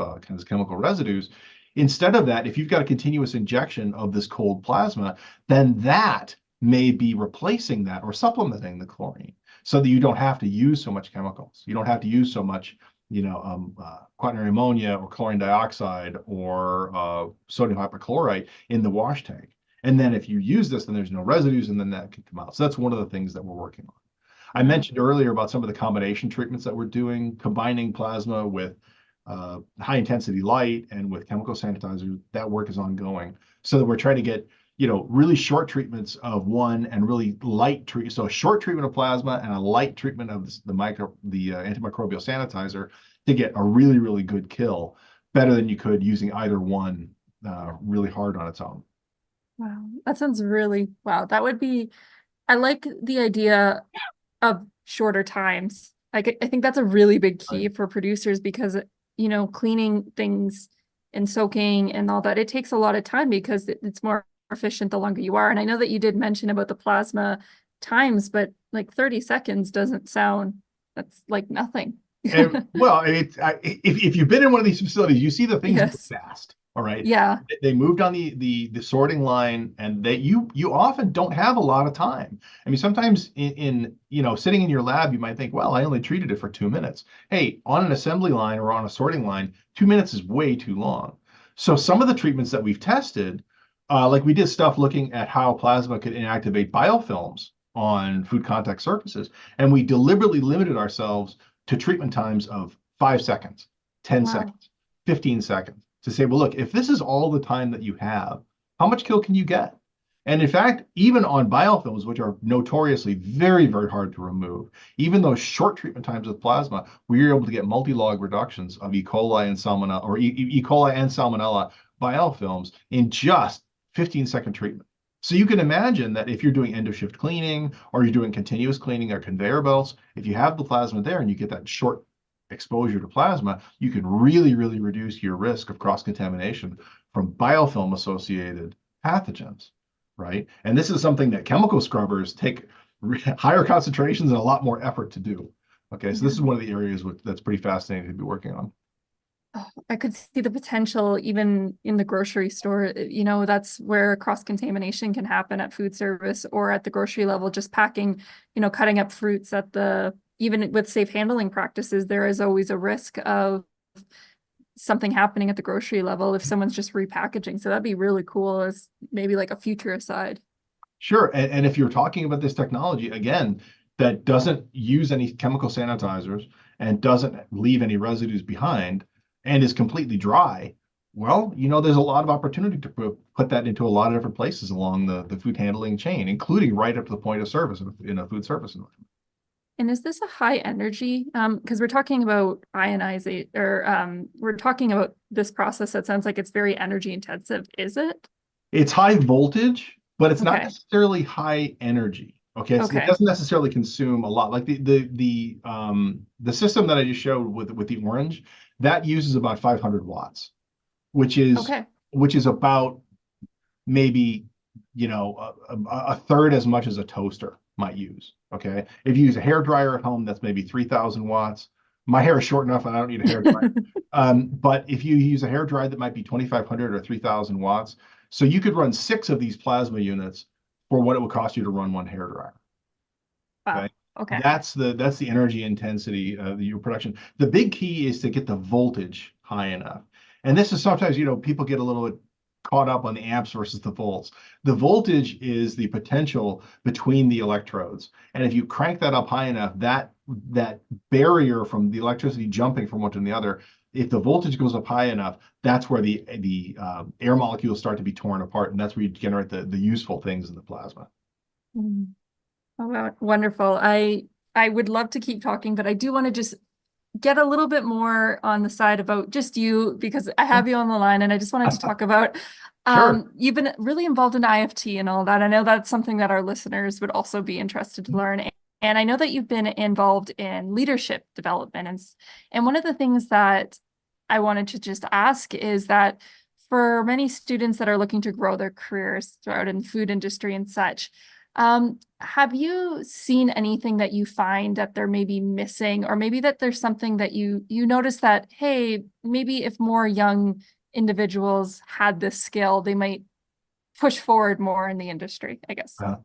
chemical residues. Instead of that, if you've got a continuous injection of this cold plasma, then that may be replacing that or supplementing the chlorine so that you don't have to use so much chemicals. You don't have to use so much quaternary ammonia or chlorine dioxide or sodium hypochlorite in the wash tank. And then if you use this, then there's no residues and then that can come out. So that's one of the things that we're working on. I mentioned earlier about some of the combination treatments that we're doing, combining plasma with high intensity light and with chemical sanitizers. That work is ongoing. So that we're trying to get really short treatments of one and really light treat. So a short treatment of plasma and a light treatment of the antimicrobial sanitizer to get a really, really good kill, better than you could using either one really hard on its own. Wow, that sounds really, wow. That would be, I like the idea of shorter times. I think that's a really big key for producers because, cleaning things and soaking and all that, it takes a lot of time because it's more efficient the longer you are. And I know that you did mention about the plasma times, but like 30 seconds doesn't sound, that's like nothing. And well, if you've been in one of these facilities, you see the things move Yes. fast. All right. Yeah. They moved on the sorting line, and you often don't have a lot of time. I mean, sometimes in sitting in your lab, you might think, well, I only treated it for 2 minutes. Hey, on an assembly line or on a sorting line, 2 minutes is way too long. So some of the treatments that we've tested, like we did stuff looking at how plasma could inactivate biofilms on food contact surfaces, and we deliberately limited ourselves to treatment times of 5 seconds, 10 Wow. seconds, 15 seconds to say, well, look, if this is all the time that you have, how much kill can you get? And in fact, even on biofilms, which are notoriously very, very hard to remove, even those short treatment times with plasma, we were able to get multi-log reductions of E. coli and salmonella or E. coli and salmonella biofilms in just 15-second treatment. So you can imagine that if you're doing end of shift cleaning or you're doing continuous cleaning or conveyor belts, if you have the plasma there and you get that short exposure to plasma, you can really, really reduce your risk of cross-contamination from biofilm-associated pathogens, right? And this is something that chemical scrubbers take higher concentrations and a lot more effort to do. Okay, so this is one of the areas that's pretty fascinating to be working on. I could see the potential even in the grocery store. That's where cross-contamination can happen at food service or at the grocery level, just packing, cutting up fruits even with safe handling practices, there is always a risk of something happening at the grocery level if someone's just repackaging. So that'd be really cool as maybe like a future aside. Sure. And if you're talking about this technology, again, that doesn't use any chemical sanitizers and doesn't leave any residues behind and is completely dry, well, there's a lot of opportunity to put that into a lot of different places along the food handling chain, including right up to the point of service in a food service environment. And is this a high energy? Because we're talking about ionizate, or we're talking about this process that sounds like it's very energy intensive. Is it? It's high voltage, but it's not Okay. necessarily high energy. Okay, so it Okay. doesn't necessarily consume a lot. Like the system that I just showed with the orange, that uses about 500 watts, which is Okay. about maybe a third as much as a toaster might use. Okay, if you use a hair dryer at home, that's maybe 3,000 watts. My hair is short enough, and I don't need a hair dryer. But if you use a hair dryer that might be 2,500 or 3,000 watts, so you could run 6 of these plasma units for what it would cost you to run one hair dryer. Wow. Okay, Okay. that's the energy intensity of your production. The big key is to get the voltage high enough, and this is sometimes people get a little bit caught up on the amps versus the volts. The voltage is the potential between the electrodes, and if you crank that up high enough, that barrier from the electricity jumping from one to the other, if the voltage goes up high enough, that's where the air molecules start to be torn apart, and that's where you generate the useful things in the plasma. Mm. Oh, wow. Wonderful. I would love to keep talking, but I do want to just get a little bit more on the side about just you because I have you on the line and I just wanted to talk about Sure. you've been really involved in IFT and all that. I know that's something that our listeners would also be interested to learn. And I know that you've been involved in leadership development. And one of the things that I wanted to just ask is that for many students that are looking to grow their careers throughout in the food industry and such, have you seen anything that you find that they're maybe missing, or maybe that there's something that you notice that, hey, maybe if more young individuals had this skill, they might push forward more in the industry, I guess. Uh,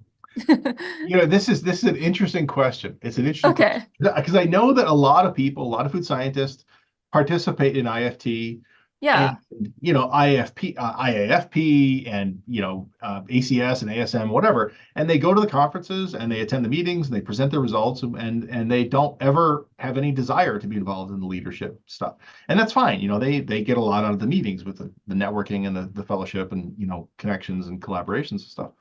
this is an interesting question. It's an interesting question Okay. because I know that a lot of people, a lot of food scientists participate in IFT and Yeah. IFP, IAFP, and ACS and ASM, whatever. And they go to the conferences and they attend the meetings and they present their results and they don't ever have any desire to be involved in the leadership stuff. And that's fine. They get a lot out of the meetings with the networking and the fellowship and connections and collaborations and stuff.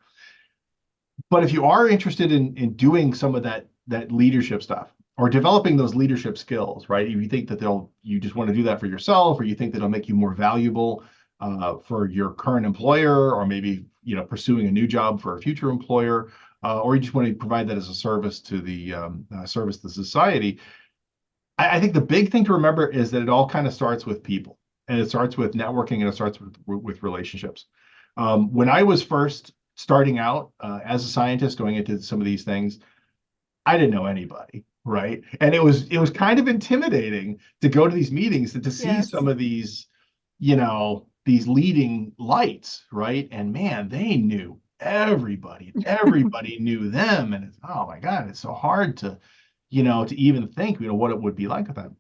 But if you are interested in doing some of that leadership stuff or developing those leadership skills, right? If you think that you just want to do that for yourself, or you think that it'll make you more valuable for your current employer, or maybe pursuing a new job for a future employer, or you just want to provide that as a service to the service to society. I think the big thing to remember is that it all kind of starts with people, and it starts with networking, and it starts with relationships. When I was first starting out as a scientist going into some of these things, I didn't know anybody, right? And it was kind of intimidating to go to these meetings and to see Yes. some of these leading lights, right? And man, they knew everybody. Everybody knew them. And it's, oh my God, it's so hard to even think, what it would be like with them.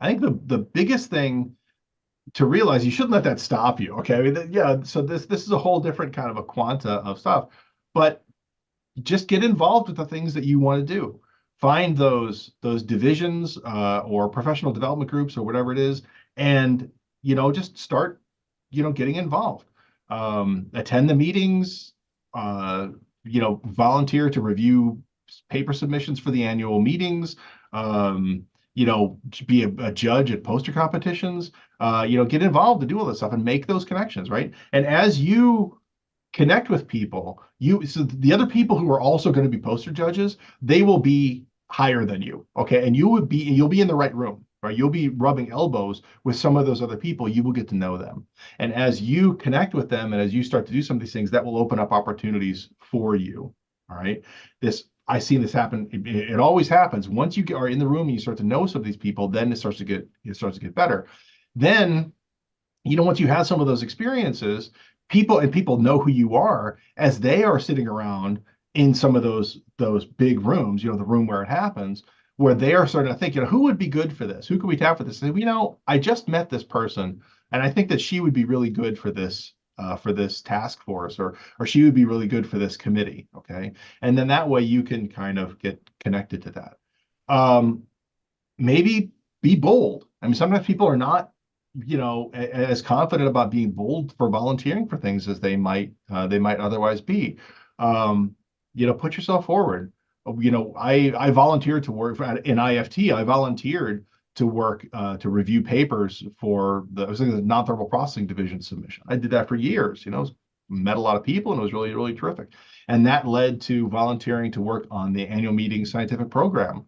I think the biggest thing to realize, you shouldn't let that stop you. Okay. I mean, yeah. So this is a whole different kind of a quanta of stuff, but just get involved with the things that you want to do. Find those divisions or professional development groups or whatever it is, and just start getting involved. Attend the meetings. Volunteer to review paper submissions for the annual meetings. Be a judge at poster competitions. Get involved to do all this stuff and make those connections, right? And as you connect with people, so the other people who are also going to be poster judges, they will be higher than you, okay? And you'll be in the right room, right? You'll be rubbing elbows with some of those other people. You will get to know them, and as you connect with them and as you start to do some of these things, that will open up opportunities for you. All right, I've seen this happen. It always happens. Once you are in the room and you start to know some of these people, then it starts to get better. Then once you have some of those experiences, people know who you are as they are sitting around in some of those big rooms, the room where it happens. where they are starting to think, who would be good for this? Who could we tap for this? And, I just met this person, and I think that she would be really good for this task force, or she would be really good for this committee. Okay. And then that way you can kind of get connected to that. Maybe be bold. I mean, sometimes people are not, as confident about being bold for volunteering for things as they might otherwise be. Put yourself forward. I volunteered to work in IFT. I volunteered to work to review papers for I was in the nonthermal processing division submission. I did that for years. Met a lot of people, and it was really, really terrific. And that led to volunteering to work on the annual meeting scientific program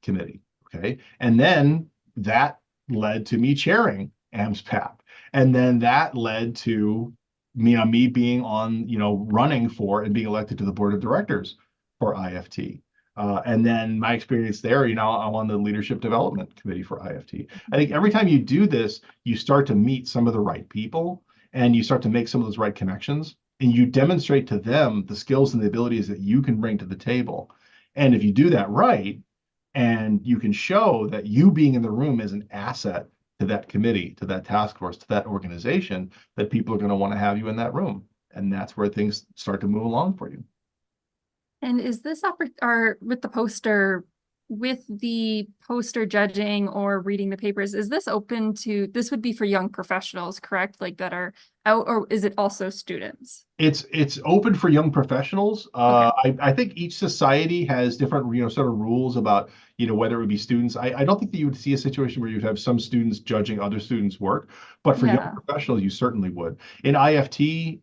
committee. Okay. And then that led to me chairing AMSPAP. And then that led to me being on, running for and being elected to the board of directors for IFT. And then my experience there, I'm on the leadership development committee for IFT. I think every time you do this, you start to meet some of the right people, and you start to make some of those right connections, and you demonstrate to them the skills and the abilities that you can bring to the table. And if you do that right, and you can show that you being in the room is an asset to that committee, to that task force, to that organization, that people are going to want to have you in that room. And that's where things start to move along for you. And is this or with the poster judging or reading the papers, is this open to, this would be for young professionals, correct? Like that are out, or is it also students? It's open for young professionals. Okay. I think each society has different, sort of rules about, whether it would be students. I don't think that you would see a situation where you'd have some students judging other students' work, but for young Yeah. professionals, you certainly would. In IFT,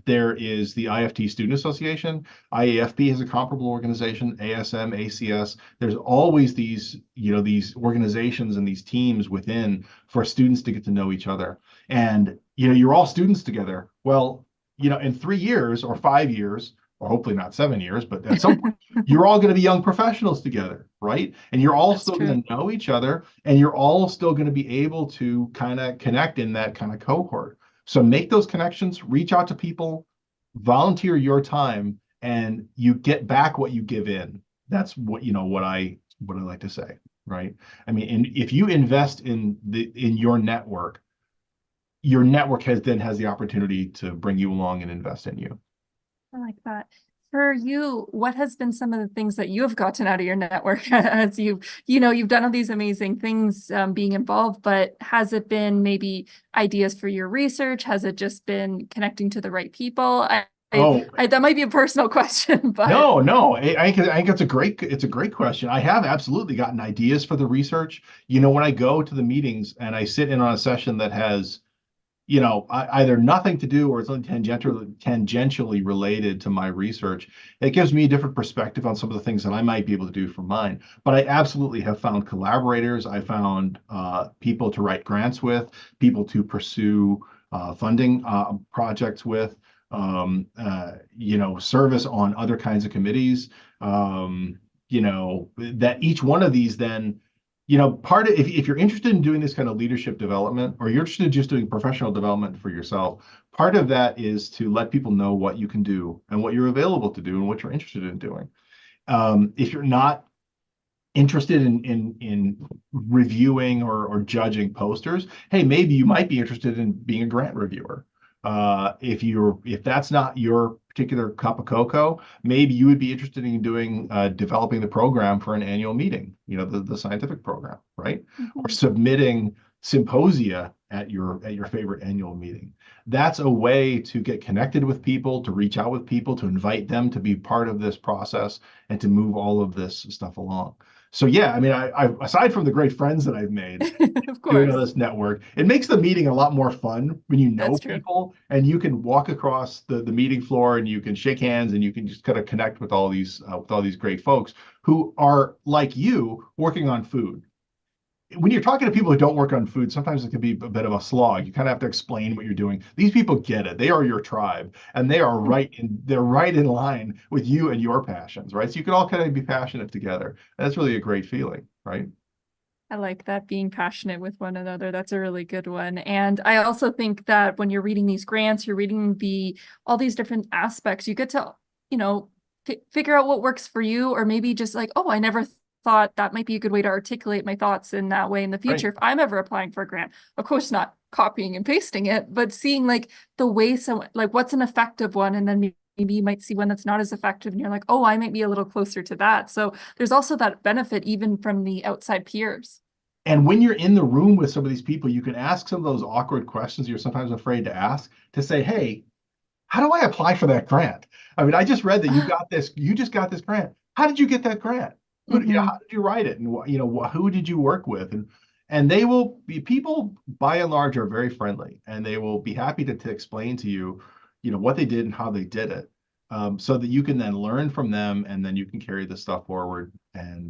there is the IFT Student Association. IAFP has a comparable organization, ASM, ACS. There's always these, these organizations and these teams within for students to get to know each other. And, you're all students together. Well, in 3 years or 5 years, or hopefully not 7 years, but at some point, you're all going to be young professionals together, right? And you're all That's still true. going to know each other, and you're all still going to be able to kind of connect in that kind of cohort. So make those connections, reach out to people, volunteer your time, and you get back what you give in. That's what I like to say, right? I mean, and if you invest in your network has the opportunity to bring you along and invest in you. I like that. For you, what has been some of the things that you have gotten out of your network as you've done all these amazing things being involved, but has it been maybe ideas for your research? Has it just been connecting to the right people? Oh, That might be a personal question, but no. I think it's a great question. I have absolutely gotten ideas for the research. When I go to the meetings and I sit in on a session that has either nothing to do or it's only tangentially related to my research, it gives me a different perspective on some of the things that I might be able to do for mine. But I absolutely have found collaborators. I found people to write grants with, people to pursue funding projects with, service on other kinds of committees. That each one of these then part of if you're interested in doing this kind of leadership development, or you're interested in just doing professional development for yourself, part of that is to let people know what you can do and what you're available to do and what you're interested in doing. If you're not interested in reviewing or judging posters, hey, maybe you might be interested in being a grant reviewer. If that's not your particular cup of cocoa, maybe you would be interested in doing developing the program for an annual meeting, the scientific program, right? Or submitting symposia at your favorite annual meeting. That's a way to get connected with people, to reach out with people, to invite them to be part of this process and to move all of this stuff along. So yeah, I mean, I aside from the great friends that I've made of doing course, all this network, it makes the meeting a lot more fun when you know that's true. people and you can walk across the meeting floor and you can shake hands and you can just kind of connect with all these great folks who are like you working on food. When you're talking to people who don't work on food, sometimes it can be a bit of a slog. You kind of have to explain what you're doing. These people get it. They are your tribe, and they're right in line with you and your passions, right? So you can all kind of be passionate together. And that's really a great feeling, right? I like that, being passionate with one another. That's a really good one. And I also think that when you're reading these grants, you're reading all these different aspects, you get to, figure out what works for you, or maybe just like, oh, I never thought that might be a good way to articulate my thoughts in that way in the Right. future if I'm ever applying for a grant. Of course, not copying and pasting it, but seeing like the way someone, like what's an effective one, and then maybe you might see one that's not as effective, and you're like, oh, I might be a little closer to that. So there's also that benefit even from the outside peers. And when you're in the room with some of these people, you can ask some of those awkward questions you're sometimes afraid to ask to say, hey, how do I apply for that grant? I mean, I just read that you just got this grant. How did you get that grant? Mhm. How did you write it? And who did you work with? And they will be people by and large are very friendly, and they will be happy to explain to you, what they did and how they did it, so that you can then learn from them, and then you can carry this stuff forward and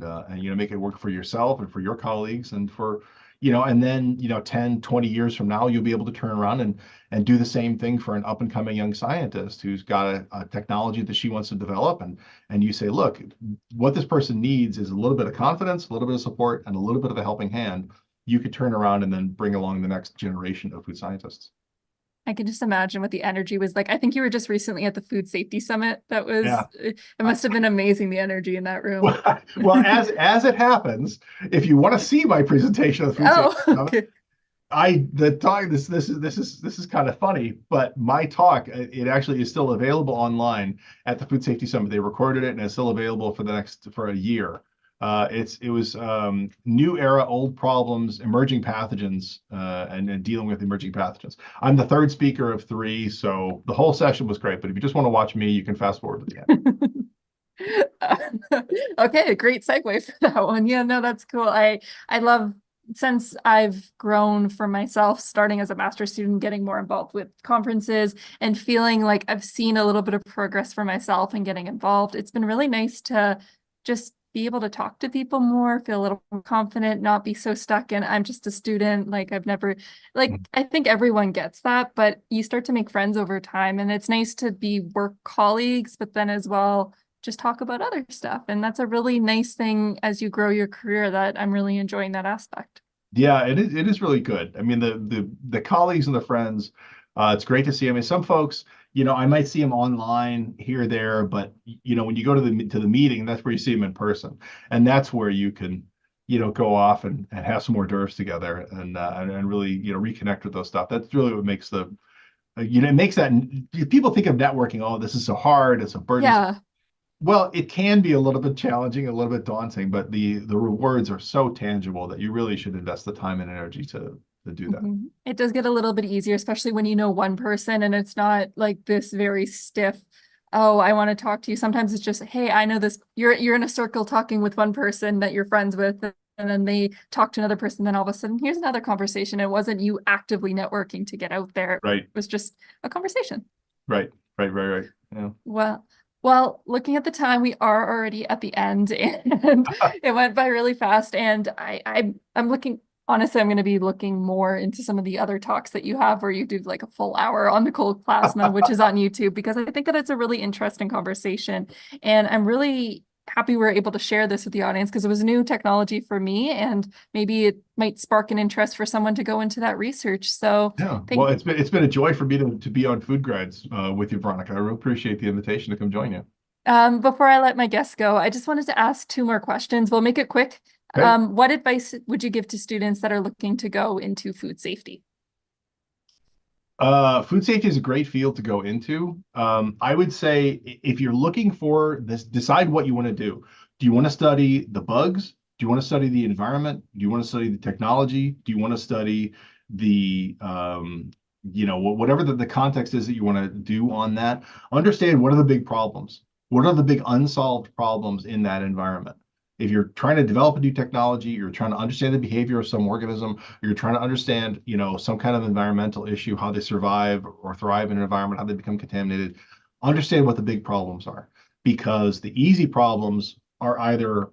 make it work for yourself and for your colleagues and for and then 10, 20 years from now, you'll be able to turn around and do the same thing for an up and coming young scientist who's got a technology that she wants to develop. And you say, look, what this person needs is a little bit of confidence, a little bit of support, and a little bit of a helping hand. You could turn around and then bring along the next generation of food scientists. I can just imagine what the energy was like. I think you were just recently at the Food Safety Summit. That was, Yeah. it must have been amazing, the energy in that room. Well, as it happens, if you want to see my presentation of the Food Safety Oh, Summit, okay. the talk this is kind of funny, but my talk, it actually is still available online at the Food Safety Summit. They recorded it and it's still available for a year. It was new era, old problems, emerging pathogens, and dealing with emerging pathogens. I'm the third speaker of three, so the whole session was great. But if you just want to watch me, you can fast forward to the end. Okay, a great segue for that one. Yeah, no, that's cool. I love since I've grown for myself, starting as a master's student, getting more involved with conferences and feeling like I've seen a little bit of progress for myself and getting involved. It's been really nice to just be able to talk to people more, feel a little more confident, not be so stuck in I'm just a student. Like I've never, like I think everyone gets that, but you start to make friends over time, and it's nice to be work colleagues, but then as well just talk about other stuff. And that's a really nice thing as you grow your career, that I'm really enjoying that aspect. Yeah, it is really good. I mean, the colleagues and the friends, it's great to see. I mean, some folks, I might see them online here or there, but when you go to the meeting, that's where you see them in person, and that's where you can, go off and have some hors d'oeuvres together and really reconnect with those stuff. That's really what makes it makes that people think of networking. Oh, this is so hard. It's so burdensome. Yeah. Well, it can be a little bit challenging, a little bit daunting, but the rewards are so tangible that you really should invest the time and energy to do that. Mhm. It does get a little bit easier, especially when you know one person and it's not like this very stiff, oh, I want to talk to you. Sometimes it's just, hey, I know this. You're in a circle talking with one person that you're friends with, and then they talk to another person. Then all of a sudden, here's another conversation. It wasn't you actively networking to get out there. It Right, was just a conversation. right, right. Yeah. Well, well, looking at the time, we are already at the end, and it went by really fast. And I'm looking, honestly, I'm going to be looking more into some of the other talks that you have, where you do like a full hour on the cold plasma, which is on YouTube, because I think that it's a really interesting conversation. And I'm really happy we're able to share this with the audience, because it was new technology for me, and maybe it might spark an interest for someone to go into that research. So Yeah. Well, thank it's been a joy for me to be on Food Grides with you, Veronica. I really appreciate the invitation to come join you. Before I let my guests go, I just wanted to ask two more questions. We'll make it quick. Okay. What advice would you give to students that are looking to go into food safety? Food safety is a great field to go into. I would say if you're looking for this, decide what you want to do. Do you want to study the bugs? Do you want to study the environment? Do you want to study the technology? Do you want to study whatever the context is that you want to do on that? Understand what are the big problems? What are the big unsolved problems in that environment? If you're trying to develop a new technology, you're trying to understand the behavior of some organism, you're trying to understand, some kind of environmental issue, how they survive or thrive in an environment, how they become contaminated. Understand what the big problems are, because the easy problems are either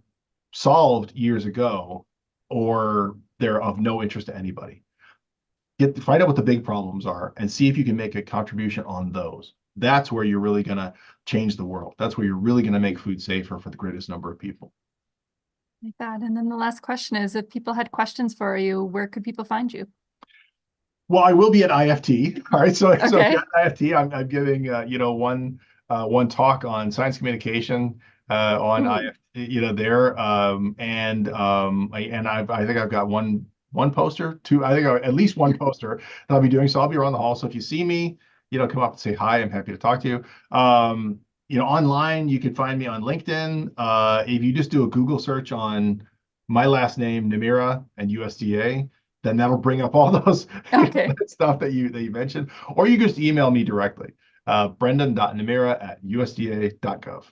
solved years ago or they're of no interest to anybody. Find out what the big problems are and see if you can make a contribution on those. That's where you're really going to change the world. That's where you're really going to make food safer for the greatest number of people. Like that. And then the last question is, if people had questions for you, where could people find you? Well, I will be at IFT. All right. So if you're Okay. at IFT, I'm giving one talk on science communication on Ooh. IFT. there. I think I've got one poster, two, I think at least one poster that I'll be doing. So I'll be around the hall. So if you see me, come up and say hi. I'm happy to talk to you. Online, you can find me on LinkedIn. If you just do a Google search on my last name, Niemira, and USDA, then that'll bring up all those Okay. that stuff that you mentioned. Or you just email me directly, brendan.niemira@usda.gov.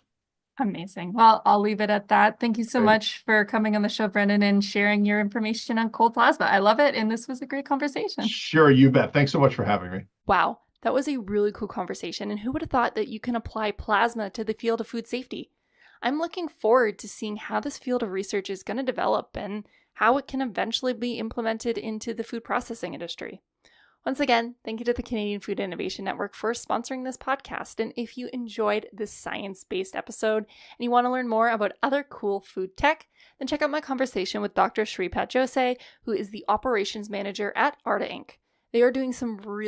Amazing. Well, I'll leave it at that. Thank you so Great. much for coming on the show, Brendan, and sharing your information on cold plasma. I love it. And this was a great conversation. Sure, you bet. Thanks so much for having me. Wow, that was a really cool conversation. And who would have thought that you can apply plasma to the field of food safety? I'm looking forward to seeing how this field of research is going to develop and how it can eventually be implemented into the food processing industry. Once again, thank you to the Canadian Food Innovation Network for sponsoring this podcast. And if you enjoyed this science-based episode and you want to learn more about other cool food tech, then check out my conversation with Dr. Sripat Jose, who is the operations manager at Arda Inc. They are doing some really